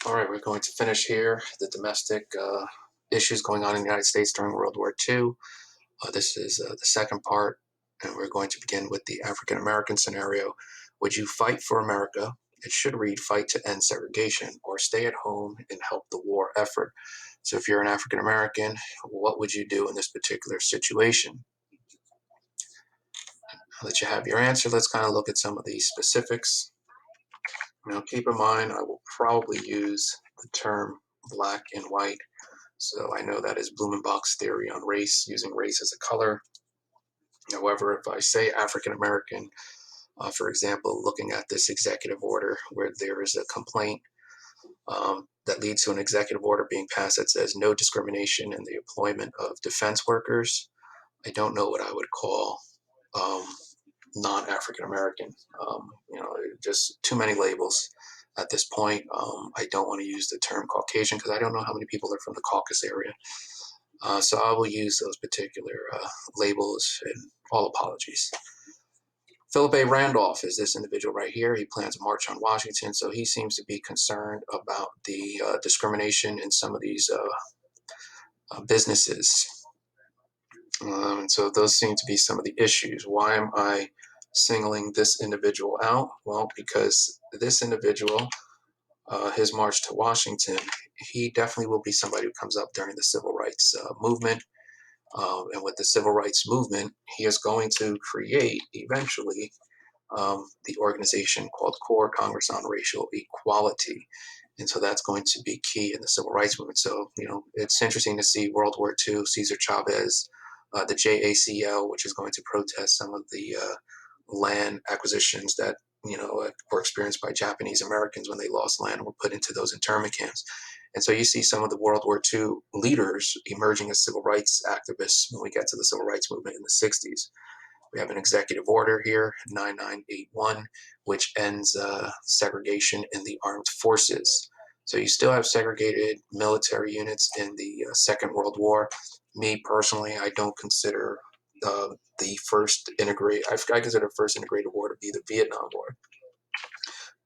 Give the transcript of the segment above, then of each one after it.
All right, we're going to finish here the domestic issues going on in the United States during World War II. This is the second part, and we're going to begin with the African American scenario. Would you fight for America? It should read fight to end segregation or stay at home and help the war effort. So, if you're an African American, what would you do in this particular situation? Now that you have your answer, let's kind of look at some of the specifics. Now, keep in mind, I will probably use the term black and white. So I know that is Blumenbach's theory on race, using race as a color. However, if I say African American, for example, looking at this executive order where there is a complaint that leads to an executive order being passed that says no discrimination in the employment of defense workers, I don't know what I would call um, non-African American. Just too many labels at this point. I don't want to use the term Caucasian because I don't know how many people are from the Caucasus area. So I will use those particular labels, and all apologies. Philip A. Randolph is this individual right here. He plans a march on Washington, so he seems to be concerned about the discrimination in some of these businesses. And so those seem to be some of the issues. Why am I singling this individual out? Well, because this individual, his march to Washington, he definitely will be somebody who comes up during the civil rights movement. And with the civil rights movement, he is going to create eventually the organization called Core Congress on Racial Equality. And so that's going to be key in the civil rights movement. So, it's interesting to see World War II, Cesar Chavez, the JACL, which is going to protest some of the land acquisitions that, were experienced by Japanese Americans when they lost land and were put into those internment camps. And so you see some of the World War II leaders emerging as civil rights activists when we get to the civil rights movement in the 60s. We have an executive order here, 9981, which ends segregation in the armed forces. So you still have segregated military units in the Second World War. Me personally, I don't consider the first integrated, I consider the first integrated war to be the Vietnam War.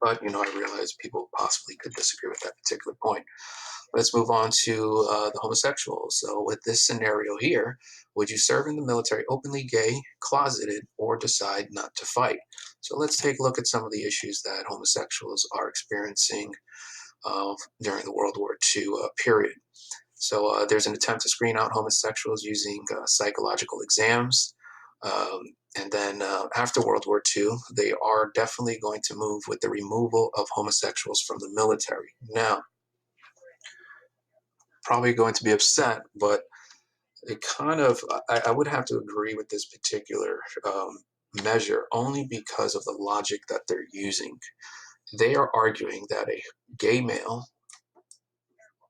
But, I realize people possibly could disagree with that particular point. Let's move on to the homosexuals. So, with this scenario here, would you serve in the military openly gay, closeted, or decide not to fight? So, let's take a look at some of the issues that homosexuals are experiencing during the World War II period. So, there's an attempt to screen out homosexuals using psychological exams. And then after World War II, they are definitely going to move with the removal of homosexuals from the military. Now, probably going to be upset, but it kind of, I would have to agree with this particular measure only because of the logic that they're using. They are arguing that a gay male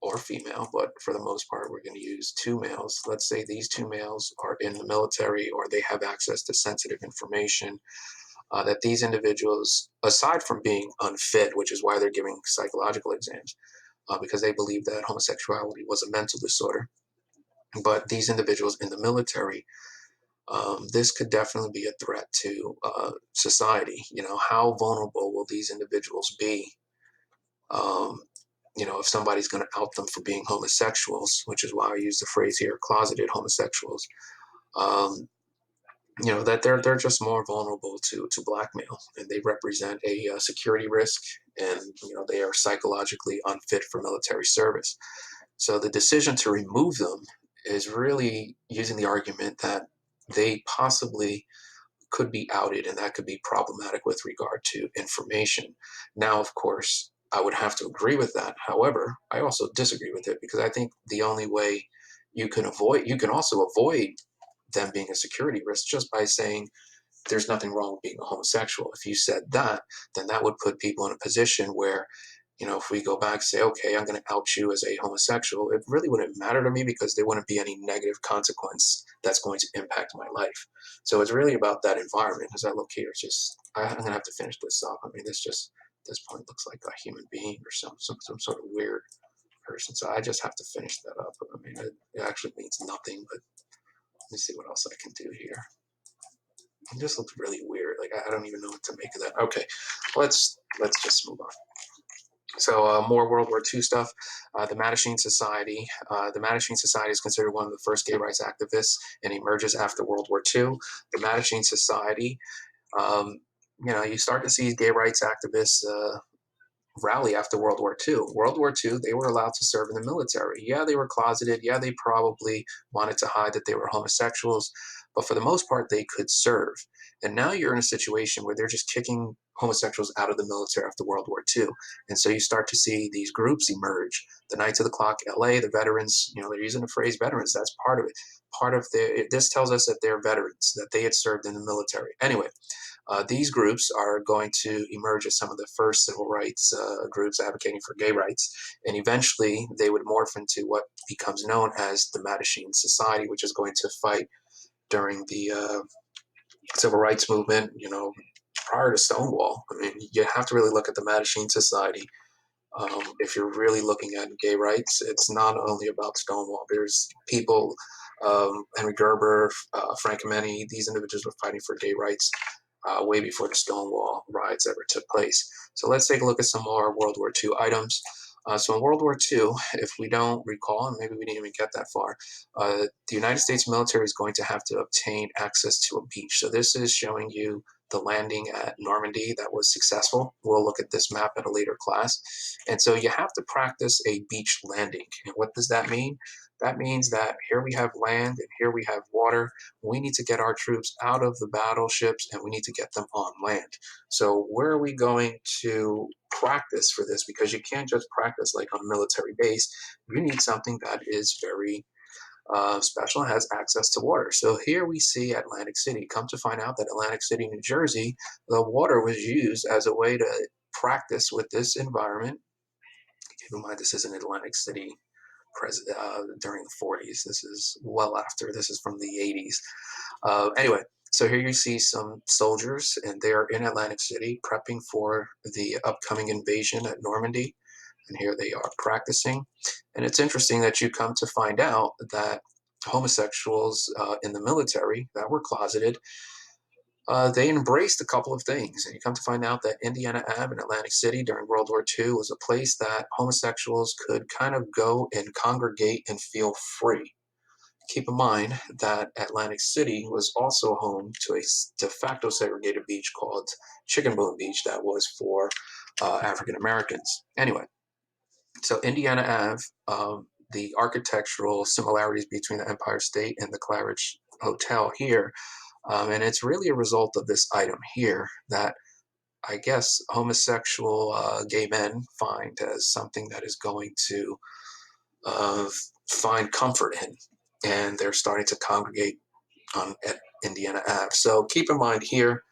or female, but for the most part, we're going to use two males. Let's say these two males are in the military or they have access to sensitive information. That these individuals, aside from being unfit, which is why they're giving psychological exams, because they believe that homosexuality was a mental disorder. But these individuals in the military, this could definitely be a threat to society. How vulnerable will these individuals be? Um, if somebody's going to out them for being homosexuals, which is why I use the phrase here, closeted homosexuals. Um, that they're just more vulnerable to blackmail, and they represent a security risk, and they are psychologically unfit for military service. So the decision to remove them is really using the argument that they possibly could be outed, and that could be problematic with regard to information. Now, of course, I would have to agree with that. However, I also disagree with it because I think the only way you can also avoid them being a security risk just by saying there's nothing wrong with being a homosexual. If you said that, then that would put people in a position where, if we go back and say, okay, I'm going to out you as a homosexual, it really wouldn't matter to me because there wouldn't be any negative consequence that's going to impact my life. So it's really about that environment. As I look here, I'm going to have to finish this up. I mean, this point looks like a human being or some sort of weird person. So I just have to finish that up. I mean, it actually means nothing, but let me see what else I can do here. It just looks really weird. Like I don't even know what to make of that. Okay, let's just move on. So more World War II stuff. The Mattachine Society. The Mattachine Society is considered one of the first gay rights activists and emerges after World War II. The Mattachine Society, um, you start to see gay rights activists rally after World War II. World War II, they were allowed to serve in the military. Yeah, they were closeted. Yeah, they probably wanted to hide that they were homosexuals, but for the most part, they could serve. And now you're in a situation where they're just kicking homosexuals out of the military after World War II. And so you start to see these groups emerge. The Knights of the Clock LA, the veterans, they're using the phrase veterans. That's part of it. Part of this tells us that they're veterans, that they had served in the military. Anyway, these groups are going to emerge as some of the first civil rights groups advocating for gay rights, and eventually they would morph into what becomes known as the Mattachine Society, which is going to fight during the civil rights movement, prior to Stonewall. I mean, you have to really look at the Mattachine Society. If you're really looking at gay rights, it's not only about Stonewall. There's people, Henry Gerber, Frank Ameni, these individuals were fighting for gay rights way before the Stonewall riots ever took place. So let's take a look at some more World War II items. So in World War II, if we don't recall, and maybe we didn't even get that far, the United States military is going to have to obtain access to a beach. So this is showing you the landing at Normandy that was successful. We'll look at this map at a later class. And so you have to practice a beach landing. And what does that mean? That means that here we have land and here we have water. We need to get our troops out of the battleships and we need to get them on land. So where are we going to practice for this? Because you can't just practice like on a military base. You need something that is very special and has access to water. So here we see Atlantic City. Come to find out that Atlantic City, New Jersey, the water was used as a way to practice with this environment. Keep in mind, this isn't Atlantic City during the 40s. This is well after. This is from the 80s. Anyway, so here you see some soldiers, and they are in Atlantic City prepping for the upcoming invasion at Normandy. And here they are practicing. And it's interesting that you come to find out that homosexuals in the military that were closeted, they embraced a couple of things. And you come to find out that Indiana Ave in Atlantic City during World War II was a place that homosexuals could kind of go and congregate and feel free. Keep in mind that Atlantic City was also home to a de facto segregated beach called Chicken Bone Beach that was for African Americans. Anyway, so Indiana Ave, the architectural similarities between the Empire State and the Claridge Hotel here, and it's really a result of this item here that I guess homosexual gay men find as something that is going to uh, find comfort in, and they're starting to congregate at Indiana Ave. So keep in mind here,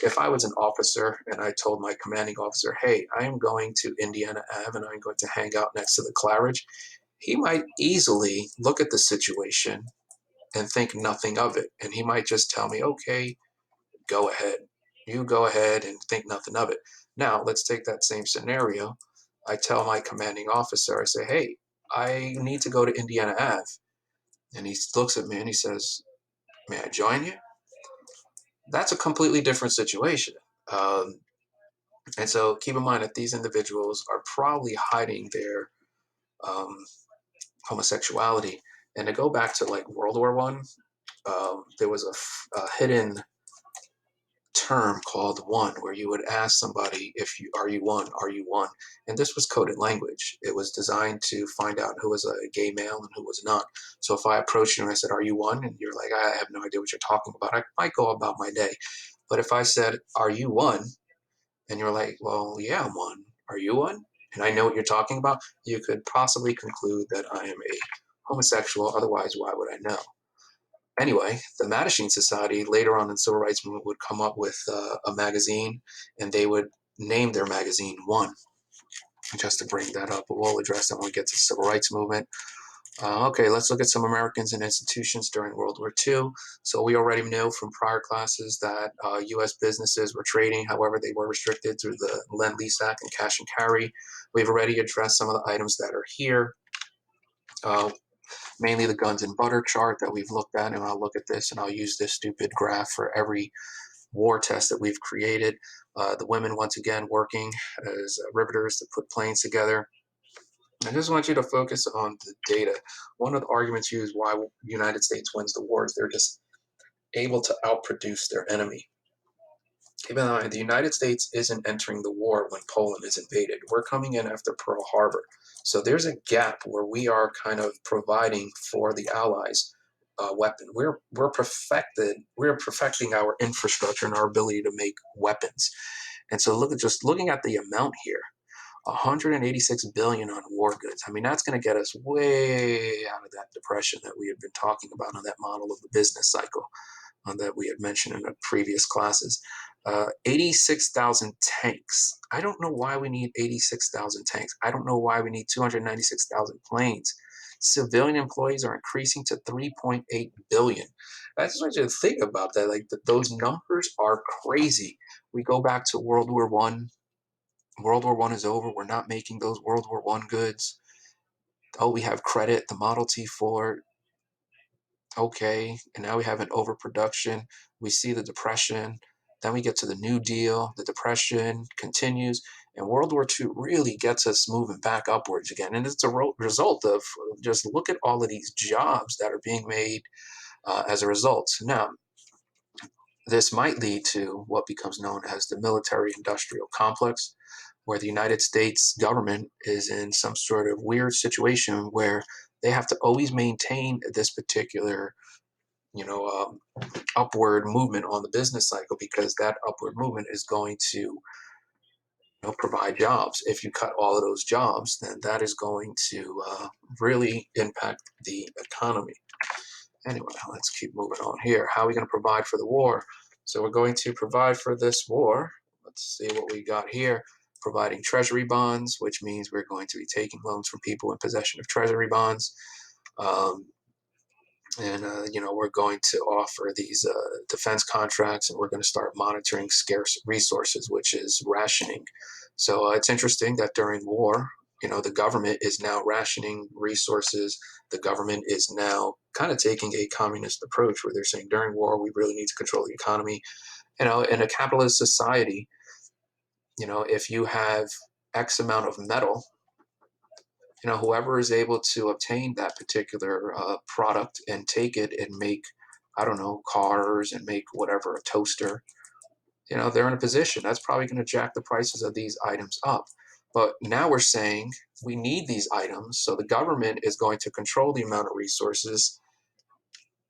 if I was an officer and I told my commanding officer, hey, I am going to Indiana Ave and I'm going to hang out next to the Claridge, he might easily look at the situation and think nothing of it. And he might just tell me, okay, go ahead. You go ahead and think nothing of it. Now, let's take that same scenario. I tell my commanding officer, I say, hey, I need to go to Indiana Ave. And he looks at me and he says, may I join you? That's a completely different situation. Um, and so keep in mind that these individuals are probably hiding their um, homosexuality. And to go back to like World War One, there was a hidden term called one, where you would ask somebody if you are you one, and this was coded language. It was designed to find out who was a gay male and who was not. So if I approached you and I said, are you one? And you're like, I have no idea what you're talking about, I might go about my day. But if I said, are you one? And you're like, well, yeah, I'm one. Are you one? And I know what you're talking about, you could possibly conclude that I am a homosexual. Otherwise, why would I know? Anyway, the Mattachine Society later on in the civil rights movement would come up with a magazine, and they would name their magazine One. Just to bring that up, but we'll address that when we get to the civil rights movement. Okay, let's look at some Americans and institutions during World War II. So we already know from prior classes that U.S. businesses were trading. However, they were restricted through the Lend-Lease Act and cash and carry. We've already addressed some of the items that are here. Uh, Mainly the guns and butter chart that we've looked at, and I'll look at this and I'll use this stupid graph for every war test that we've created. The women, once again, working as riveters to put planes together. I just want you to focus on the data. One of the arguments used why the United States wins the wars, they're just able to outproduce their enemy. Keep in mind, the United States isn't entering the war when Poland is invaded. We're coming in after Pearl Harbor. So there's a gap where we are kind of providing for the Allies weapon. We're perfecting our infrastructure and our ability to make weapons. And so just looking at the amount here, 186 billion on war goods. I mean, that's going to get us way out of that depression that we had been talking about on that model of the business cycle that we had mentioned in the previous classes. 86,000 tanks. I don't know why we need 86,000 tanks. I don't know why we need 296,000 planes. Civilian employees are increasing to 3.8 billion. I just want you to think about that. Like those numbers are crazy. We go back to World War One. World War One is over. We're not making those World War One goods. Oh, we have credit. The Model T Ford. Okay, and now we have an overproduction. We see the depression. Then we get to the New Deal. The depression continues, and World War II really gets us moving back upwards again. And it's a result of just look at all of these jobs that are being made as a result. Now, this might lead to what becomes known as the military-industrial complex, where the United States government is in some sort of weird situation where they have to always maintain this particular upward movement on the business cycle, because that upward movement is going to provide jobs. If you cut all of those jobs, then that is going to really impact the economy. Anyway, let's keep moving on here. How are we going to provide for the war? So we're going to provide for this war. Let's see what we got here. Providing treasury bonds, which means we're going to be taking loans from people in possession of treasury bonds. We're going to offer these defense contracts, and we're going to start monitoring scarce resources, which is rationing. So it's interesting that during war, the government is now rationing resources. The government is now kind of taking a communist approach where they're saying during war, we really need to control the economy. In a capitalist society, if you have X amount of metal, whoever is able to obtain that particular product and take it and make, I don't know, cars and make whatever, a toaster, they're in a position that's probably going to jack the prices of these items up. But now we're saying we need these items, so the government is going to control the amount of resources.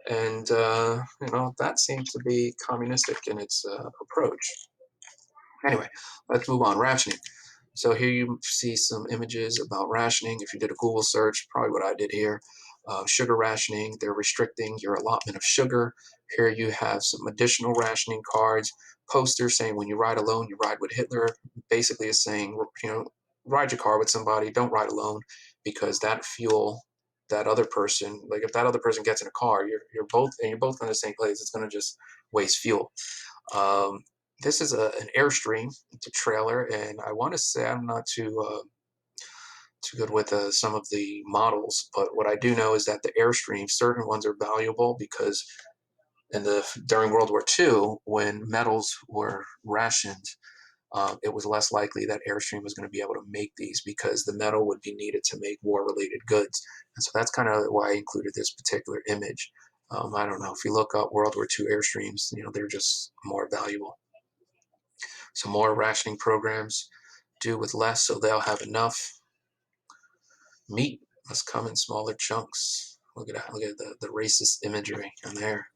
And, that seems to be communistic in its approach. Anyway, let's move on. Rationing. So here you see some images about rationing. If you did a Google search, probably what I did here, sugar rationing, they're restricting your allotment of sugar. Here you have some additional rationing cards, posters saying when you ride alone, you ride with Hitler. Basically is saying, ride your car with somebody, don't ride alone, because that fuel, that other person, like if that other person gets in a car, you're both in the same place, it's going to just waste fuel. This is an Airstream. It's a trailer, and I want to say I'm not too good with some of the models, but what I do know is that the Airstream, certain ones are valuable because during World War II, when metals were rationed, it was less likely that Airstream was going to be able to make these because the metal would be needed to make war-related goods. And so that's kind of why I included this particular image. I don't know, if you look up World War II Airstreams, they're just more valuable. So more rationing programs, do with less so they'll have enough. Meat must come in smaller chunks. Look at that. Look at the racist imagery in there.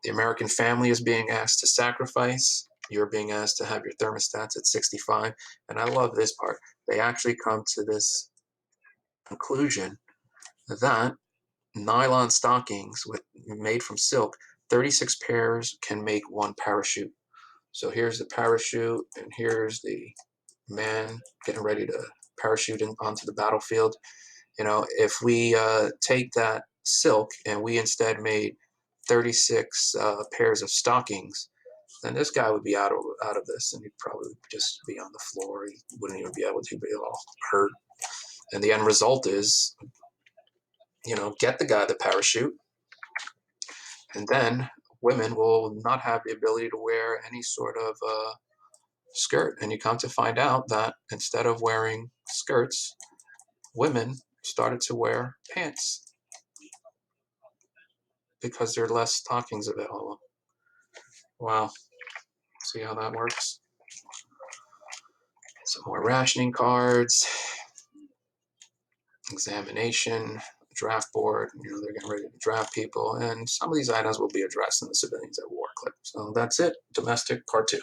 The American family is being asked to sacrifice. You're being asked to have your thermostats at 65. And I love this part. They actually come to this conclusion that nylon stockings made from silk, 36 pairs can make one parachute. So here's the parachute, and here's the man getting ready to parachute onto the battlefield. If we take that silk and we instead made 36 pairs of stockings, then this guy would be out of this, and he'd probably just be on the floor. He wouldn't even be able to be all hurt. And the end result is, get the guy the parachute, and then women will not have the ability to wear any sort of skirt. And you come to find out that instead of wearing skirts, women started to wear pants because there are less stockings available. Wow. See how that works? Some more rationing cards, examination, draft board. They're getting ready to draft people. And some of these items will be addressed in the civilians at war clip. So that's it. Domestic part 2.